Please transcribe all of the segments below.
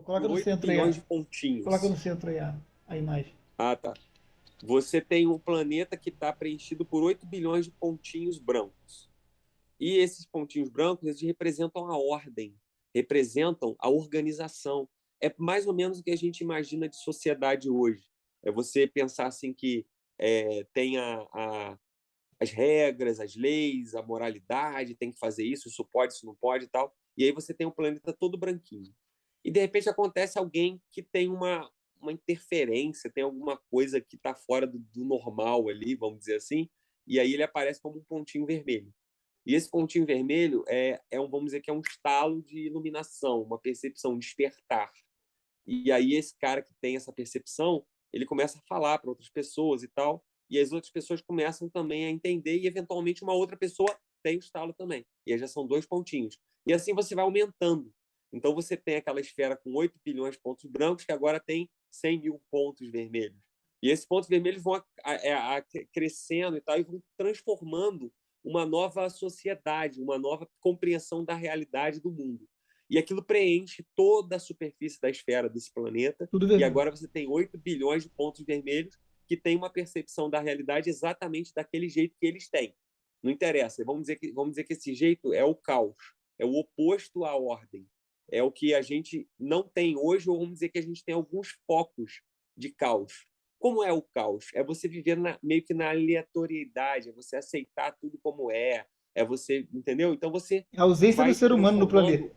Coloca por no 8 centro aí, bilhões de coloca pontinhos. no centro aí a imagem. Ah, tá. Você tem um planeta que está preenchido por 8 bilhões de pontinhos brancos. E esses pontinhos brancos, eles representam a ordem, representam a organização. É mais ou menos o que a gente imagina de sociedade hoje. É você pensar assim que tem as regras, as leis, a moralidade, tem que fazer isso pode, isso não pode e tal. E aí você tem um planeta todo branquinho. E de repente acontece alguém que tem uma interferência, tem alguma coisa que está fora do normal ali, vamos dizer assim, e aí ele aparece como um pontinho vermelho. E esse pontinho vermelho vamos dizer que é um estalo de iluminação, uma percepção, um despertar. E aí esse cara que tem essa percepção, ele começa a falar para outras pessoas e tal, e as outras pessoas começam também a entender e eventualmente uma outra pessoa tem o estalo também. E aí já são dois pontinhos. E assim você vai aumentando. Então você tem aquela esfera com 8 bilhões de pontos brancos que agora tem 100 mil pontos vermelhos. E esses pontos vermelhos vão crescendo e tal, e vão transformando uma nova sociedade, uma nova compreensão da realidade do mundo. E aquilo preenche toda a superfície da esfera desse planeta. Tudo E vermelho. agora você tem 8 bilhões de pontos vermelhos que têm uma percepção da realidade exatamente daquele jeito que eles têm. Não interessa. Vamos dizer que esse jeito é o caos, é o oposto à ordem. É o que a gente não tem hoje, ou vamos dizer que a gente tem alguns focos de caos. Como é o caos? É você viver meio que na aleatoriedade, é você aceitar tudo como é você, entendeu? Então você A ausência do vai ser humano no planeta.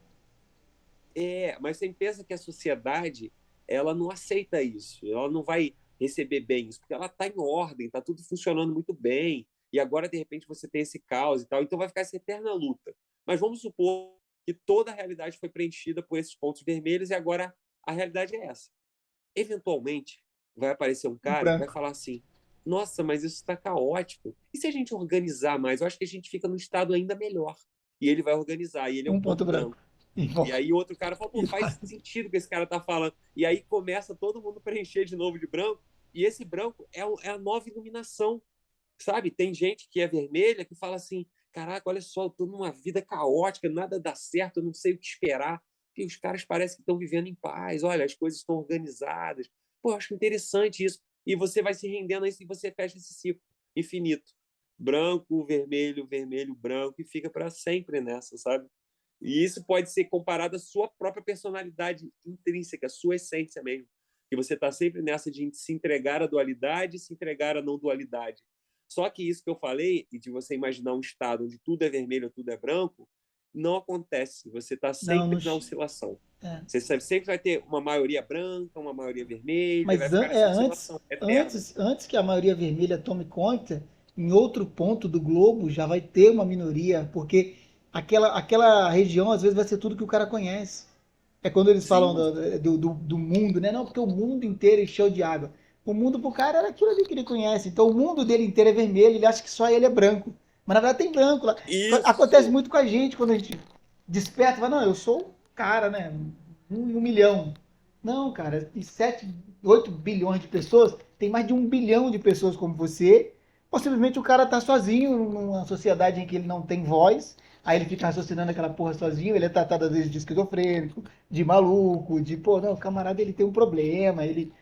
transformando. Mas você pensa que a sociedade ela não aceita isso, ela não vai receber bem isso, porque ela está em ordem, está tudo funcionando muito bem, e agora de repente você tem esse caos e tal, então vai ficar essa eterna luta. Mas vamos supor que toda a realidade foi preenchida por esses pontos vermelhos e agora a realidade é essa. Eventualmente vai aparecer um Um cara que vai branco. falar assim: nossa, mas isso está caótico. E se a gente organizar mais? Eu acho que a gente fica num estado ainda melhor. E ele vai organizar, e ele é um Um ponto ponto branco. branco. E aí outro cara fala, pô, E faz sentido o que esse cara tá falando. E aí começa todo mundo preencher de novo de branco, e esse branco é a nova iluminação, sabe? Tem gente que é vermelha que fala assim, caraca, olha só, eu tô numa vida caótica, nada dá certo, eu não sei o que esperar. E os caras parecem que estão vivendo em paz, olha, as coisas estão organizadas. Pô, eu acho interessante isso. E você vai se rendendo a isso e você fecha esse ciclo infinito. Branco, vermelho, vermelho, branco, e fica para sempre nessa, sabe? E isso pode ser comparado à sua própria personalidade intrínseca, à sua essência mesmo. Que você está sempre nessa de se entregar à dualidade e se entregar à não dualidade. Só que isso que eu falei, e de você imaginar um estado onde tudo é vermelho ou tudo é branco, não acontece. Você está não, sempre não. na oscilação. É. Você sempre vai ter uma maioria branca, uma maioria vermelha, e vai Mas ficar nessa oscilação eterna. antes que a maioria vermelha tome conta, em outro ponto do globo já vai ter uma minoria, porque aquela região às vezes vai ser tudo que o cara conhece. É quando eles falam Sim. do mundo, né? Não, porque o mundo inteiro encheu de água. O mundo pro cara era aquilo ali que ele conhece. Então o mundo dele inteiro é vermelho, ele acha que só ele é branco. Mas na verdade tem branco lá. Acontece Isso. muito com a gente quando a gente desperta e fala, não, eu sou um cara, né? Um milhão. Não, cara, tem 7, 8 bilhões de pessoas, tem mais de 1 bilhão de pessoas como você. Possivelmente o cara tá sozinho numa sociedade em que ele não tem voz, aí ele fica raciocinando aquela porra sozinho, ele é tratado às vezes de esquizofrênico, de maluco, de, pô, não, o camarada ele tem um problema, ele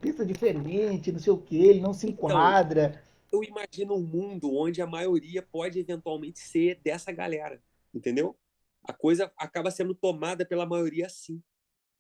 pensa diferente, não sei o que, ele não se Então, enquadra. eu imagino um mundo onde a maioria pode eventualmente ser dessa galera, entendeu? A coisa acaba sendo tomada pela maioria assim.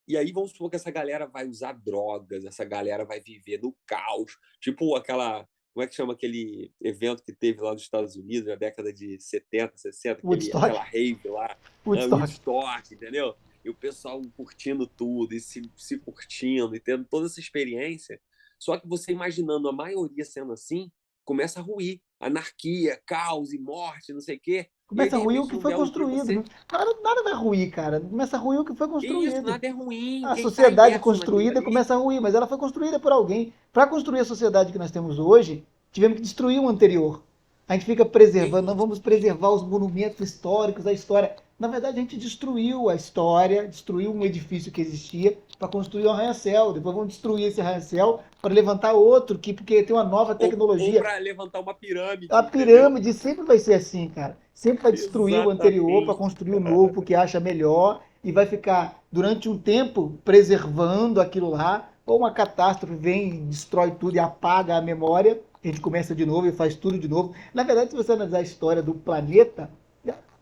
E aí vamos supor que essa galera vai usar drogas, essa galera vai viver no caos, tipo aquela, como é que chama aquele evento que teve lá nos Estados Unidos na década de 70, 60, Woodstock, aquela rave lá, Woodstock. Woodstock, entendeu? E o pessoal curtindo tudo e se curtindo e tendo toda essa experiência. Só que você imaginando a maioria sendo assim, começa a ruir. Anarquia, caos e morte, não sei o quê. E aí, Começa a de ruir o repente, que num foi belo dia, construído. você. Nada vai ruir, cara. Começa a ruir o que foi Isso, construído. nada é ruim. A Quem está sociedade imerso naquilo construída ali. começa a ruir, mas ela foi construída por alguém. Para construir a sociedade que nós temos hoje, tivemos que destruir o anterior. A gente fica preservando, não vamos preservar os monumentos históricos, a história. Na verdade, a gente destruiu a história, destruiu um edifício que existia para construir um arranha-céu. Depois vamos destruir esse arranha-céu para levantar outro, porque tem uma nova Ou tecnologia. para levantar uma A pirâmide, entendeu? pirâmide sempre vai ser assim, cara. Sempre vai destruir o anterior para Exatamente, construir o novo, cara. porque acha melhor, e vai ficar durante um tempo preservando aquilo lá, ou uma catástrofe vem, destrói tudo e apaga a memória, a gente começa de novo e faz tudo de novo. Na verdade, se você analisar a história do planeta,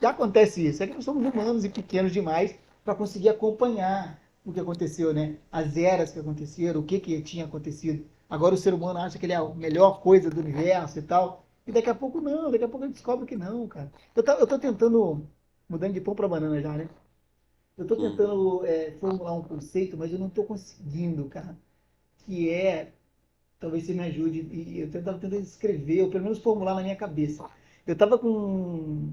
já acontece isso. É que nós somos humanos e pequenos demais para conseguir acompanhar o que aconteceu, né? As eras que aconteceram, o que tinha acontecido. Agora o ser humano acha que ele é a melhor coisa do universo e tal. E daqui a pouco não, daqui a pouco ele descobre que não, cara. Eu tô tentando, mudando de pão para banana já, né? Eu estou Uhum. tentando formular um conceito, mas eu não estou conseguindo, cara. Que é, talvez você me ajude, e eu estava tentando escrever, ou pelo menos formular na minha cabeça. Eu estava com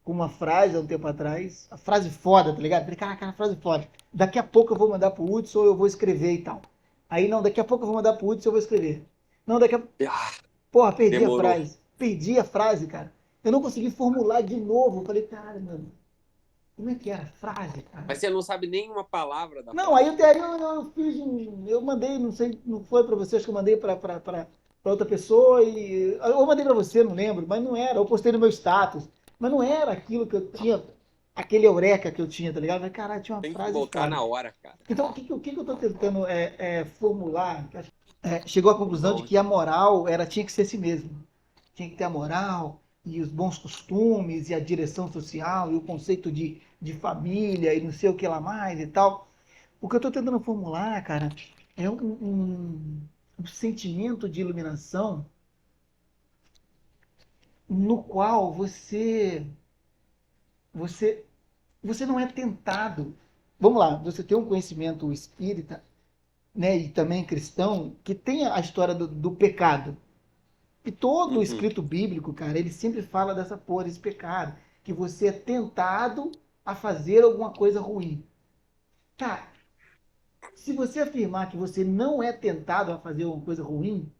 uma frase há um tempo atrás, a frase foda, tá ligado? Falei, caraca, a frase foda. Daqui a pouco eu vou mandar pro Hudson ou eu vou escrever e tal. Aí, não, daqui a pouco eu vou mandar pro Hudson ou eu vou escrever. Não, daqui a... Ah, Porra, perdi a demorou. frase. Perdi a frase, cara. Eu não consegui formular de novo. Eu falei, cara, mano, como é que era a frase, cara? Mas você não sabe nenhuma palavra da Não, aí frase? o Tearinho eu fiz eu mandei, não sei, não foi para você, acho que eu mandei para outra pessoa e eu mandei para você, não lembro, mas não era, eu postei no meu status, mas não era aquilo que eu tinha, aquele eureka que eu tinha, tá ligado? Mas, caralho, tinha uma Tem que frase voltar foda. na hora, cara. Então, o que eu tô tentando formular? Chegou à conclusão de Bom, que a moral tinha que ser assim mesmo. Tinha que ter a moral e os bons costumes e a direção social e o conceito de família e não sei o que lá mais e tal. O que eu estou tentando formular, cara, é um sentimento de iluminação no qual você, você não é tentado. Vamos lá, você tem um conhecimento espírita, né, e também cristão, que tem a história do pecado. E todo o uhum. escrito bíblico, cara, ele sempre fala dessa porra, desse pecado, que você é tentado a fazer alguma coisa ruim. Cara, se você afirmar que você não é tentado a fazer alguma coisa ruim,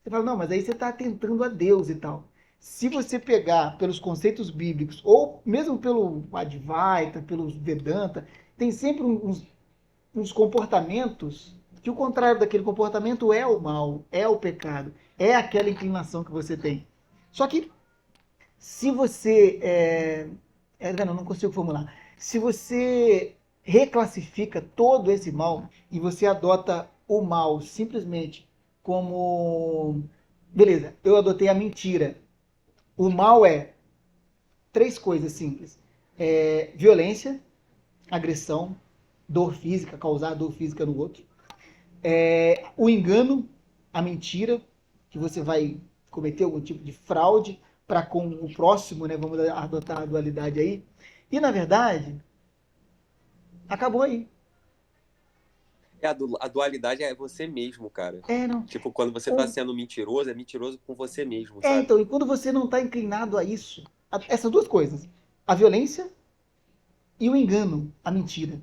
você fala, não, mas aí você está tentando a Deus e tal. Se você pegar pelos conceitos bíblicos, ou mesmo pelo Advaita, pelos Vedanta, tem sempre uns comportamentos que o contrário daquele comportamento é o mal, é o pecado, é aquela inclinação que você tem. Só que se você não consigo formular. Se você reclassifica todo esse mal e você adota o mal simplesmente como beleza, eu adotei a mentira. O mal é três coisas simples: violência, agressão, dor física, causar dor física no outro, o engano, a mentira, que você vai cometer algum tipo de fraude para com o próximo, né? Vamos adotar a dualidade aí. E na verdade, acabou aí. A dualidade é você mesmo, cara. Não. Tipo, quando você tá Um, sendo mentiroso, é mentiroso com você mesmo, sabe? então, e quando você não está inclinado a isso, essas duas coisas, a violência e o engano, a mentira.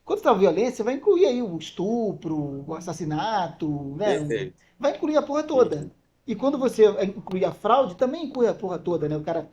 Quando está a violência, vai incluir aí o estupro, o assassinato, né? Perfeito. Vai incluir a porra toda. Uhum. E quando você inclui a fraude, também inclui a porra toda, né? O cara